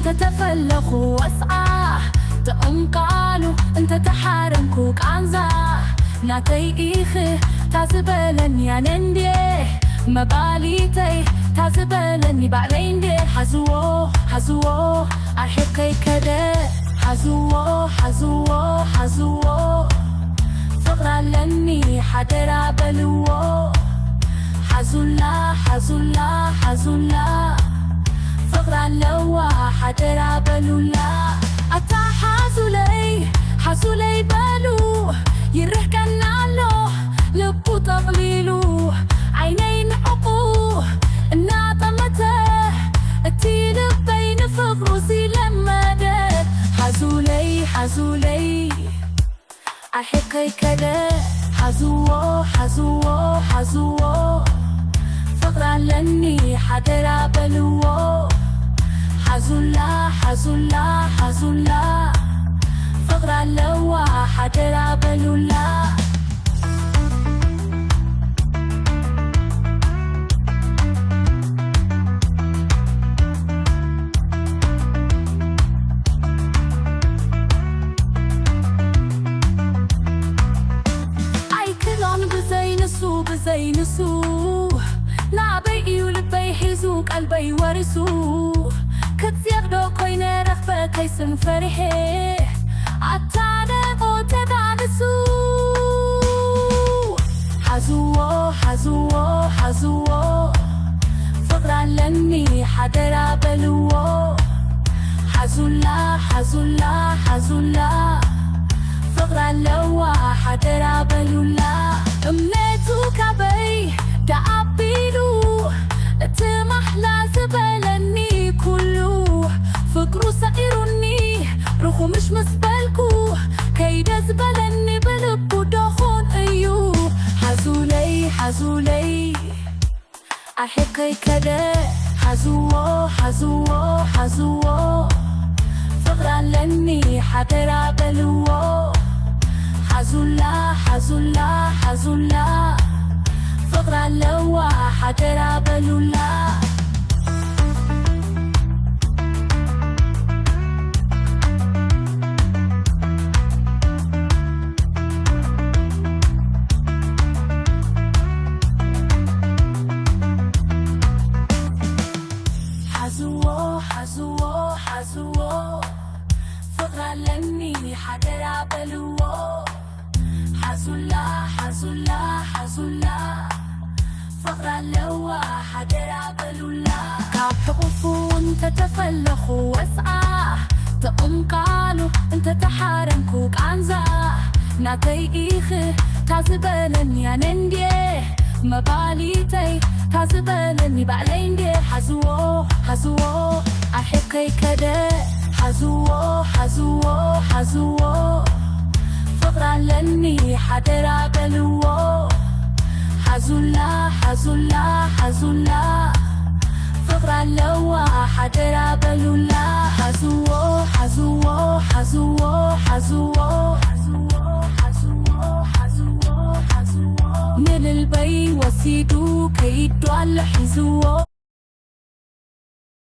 انت تفلخوا واسعى تأمقالو انت تحارمكوك عنزا ناتي إيخي تعزبالن يا نندي مباليتي تعزبالني بعدين دي حزوو أحكي كده حزوو فقرا لني حدرا بلوو حزولا فقرا لوا حدرا بلولا أتا حزولي بالو يرح كان علو لبو تغليلو عينين عقو الناطمته التيل بين فقروسي لما داد حزولي أحكي كده حزوو فقرا لني حدرا بلوو حزولا فقرا لوا حدرا بلولا بزينسو نعبي ولبي حيزوك قلبي ورسو كتير دو كوين رخبة كيسن فرحي عطانا قوتي دانسو حزوو فقرا لني حدرا بلوو حزولا فقرا لوا حدرا بلولا أمنيتو كبي دعبيلو تمحلا زبالني كلو فكرو سائرني روحو مش مسبالكو كيد زبالني بلبو دخون أيو حزولي أحكي كده حزوو فقرا لني حدرا بلوو حزولا فقرا لوا حدرا بلولا حزوو فقرا لني حدرا بلوو حزولا فقرا لوا حدرا بلولا كابحقفو انت تفلخو واسعى تأمقالو انت تحارمكوك عنزا ناتي إيخي تعزبالن يا نندي مباليتي تعزبالني بعدين دي حزوو أحكي كده حزوو فقرا لني حدرا بلوو حزولا فقرا لوا حدرا بلولا حزوو من البي وسيدو كيدو على حزوو